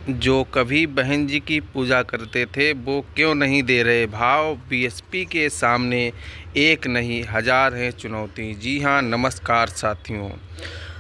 जो कभी बहन जी की पूजा करते थे वो क्यों नहीं दे रहे भाव। बीएसपी के सामने एक नहीं हजार है चुनौती। जी हाँ, नमस्कार साथियों।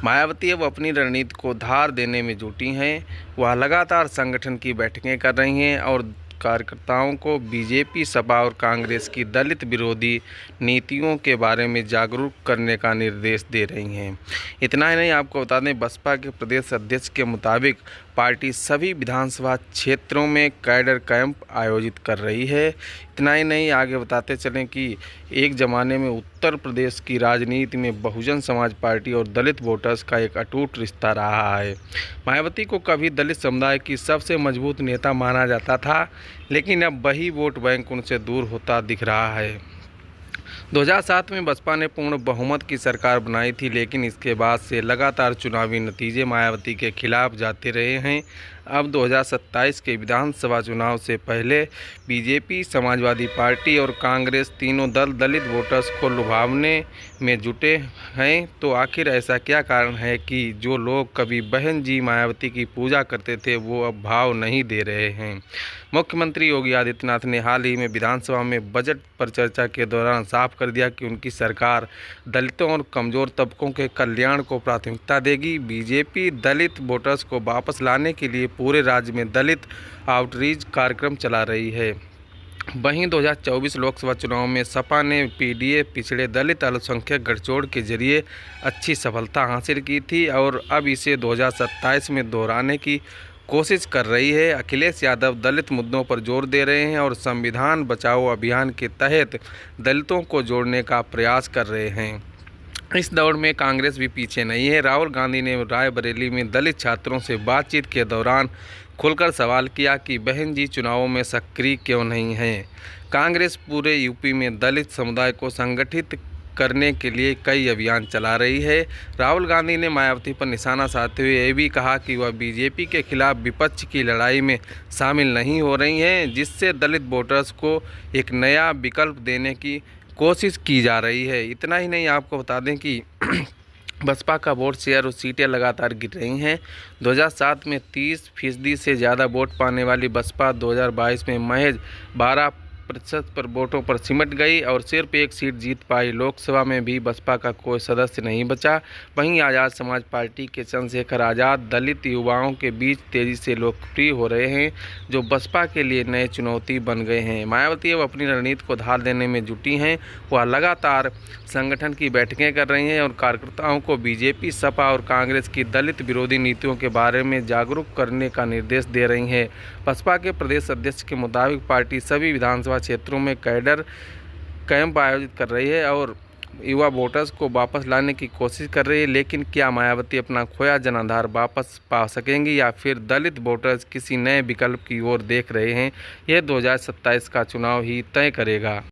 मायावती अब अपनी रणनीति को धार देने में जुटी हैं। वह लगातार संगठन की बैठकें कर रही हैं और कार्यकर्ताओं को बीजेपी, सपा और कांग्रेस की दलित विरोधी नीतियों के बारे में जागरूक करने का निर्देश दे रही हैं। इतना ही नहीं, आपको बता दें, बसपा के प्रदेश अध्यक्ष के मुताबिक पार्टी सभी विधानसभा क्षेत्रों में कैडर कैंप आयोजित कर रही है। इतना ही नहीं, आगे बताते चलें कि एक ज़माने में उत्तर प्रदेश की राजनीति में बहुजन समाज पार्टी और दलित वोटर्स का एक अटूट रिश्ता रहा है। मायावती को कभी दलित समुदाय की सबसे मजबूत नेता माना जाता था, लेकिन अब वही वोट बैंक उनसे दूर होता दिख रहा है। 2007 में बसपा ने पूर्ण बहुमत की सरकार बनाई थी, लेकिन इसके बाद से लगातार चुनावी नतीजे मायावती के खिलाफ जाते रहे हैं। अब 2027 के विधानसभा चुनाव से पहले बीजेपी, समाजवादी पार्टी और कांग्रेस तीनों दल दलित वोटर्स को लुभावने में जुटे हैं। तो आखिर ऐसा क्या कारण है कि जो लोग कभी बहन जी मायावती की पूजा करते थे वो अब भाव नहीं दे रहे हैं। मुख्यमंत्री योगी आदित्यनाथ ने हाल ही में विधानसभा में बजट पर चर्चा के दौरान साफ कर दिया कि उनकी सरकार दलितों और कमज़ोर तबकों के कल्याण को प्राथमिकता देगी। बीजेपी दलित वोटर्स को वापस लाने के लिए पूरे राज्य में दलित आउटरीच कार्यक्रम चला रही है। वहीं 2024 लोकसभा चुनाव में सपा ने पीडीए पिछड़े दलित अल्पसंख्यक गठजोड़ के जरिए अच्छी सफलता हासिल की थी और अब इसे 2027 में दोहराने की कोशिश कर रही है। अखिलेश यादव दलित मुद्दों पर जोर दे रहे हैं और संविधान बचाओ अभियान के तहत दलितों को जोड़ने का प्रयास कर रहे हैं। इस दौड़ में कांग्रेस भी पीछे नहीं है। राहुल गांधी ने रायबरेली में दलित छात्रों से बातचीत के दौरान खुलकर सवाल किया कि बहन जी चुनावों में सक्रिय क्यों नहीं हैं। कांग्रेस पूरे यूपी में दलित समुदाय को संगठित करने के लिए कई अभियान चला रही है। राहुल गांधी ने मायावती पर निशाना साधते हुए यह भी कहा कि वह बीजेपी के खिलाफ विपक्ष की लड़ाई में शामिल नहीं हो रही हैं, जिससे दलित वोटर्स को एक नया विकल्प देने की कोशिश की जा रही है। इतना ही नहीं, आपको बता दें कि बसपा का वोट शेयर और सीटें लगातार गिर रही हैं। 2007 में 30% से ज़्यादा वोट पाने वाली बसपा 2022 में महज 12% पर वोटों पर सिमट गई और सिर्फ एक सीट जीत पाई। लोकसभा में भी बसपा का कोई सदस्य नहीं बचा। वहीं आज़ाद समाज पार्टी के चंद्रशेखर आज़ाद दलित युवाओं के बीच तेज़ी से लोकप्रिय हो रहे हैं, जो बसपा के लिए नए चुनौती बन गए हैं। मायावती अब अपनी रणनीति को धार देने में जुटी हैं। वह लगातार संगठन की बैठकें कर रही हैं और कार्यकर्ताओं को बीजेपी, सपा और कांग्रेस की दलित विरोधी नीतियों के बारे में जागरूक करने का निर्देश दे रही हैं। बसपा के प्रदेश अध्यक्ष के मुताबिक पार्टी सभी विधानसभा क्षेत्रों में कैडर कैंप आयोजित कर रही है और युवा वोटर्स को वापस लाने की कोशिश कर रही है। लेकिन क्या मायावती अपना खोया जनाधार वापस पा सकेंगी या फिर दलित वोटर्स किसी नए विकल्प की ओर देख रहे हैं, यह 2027 का चुनाव ही तय करेगा।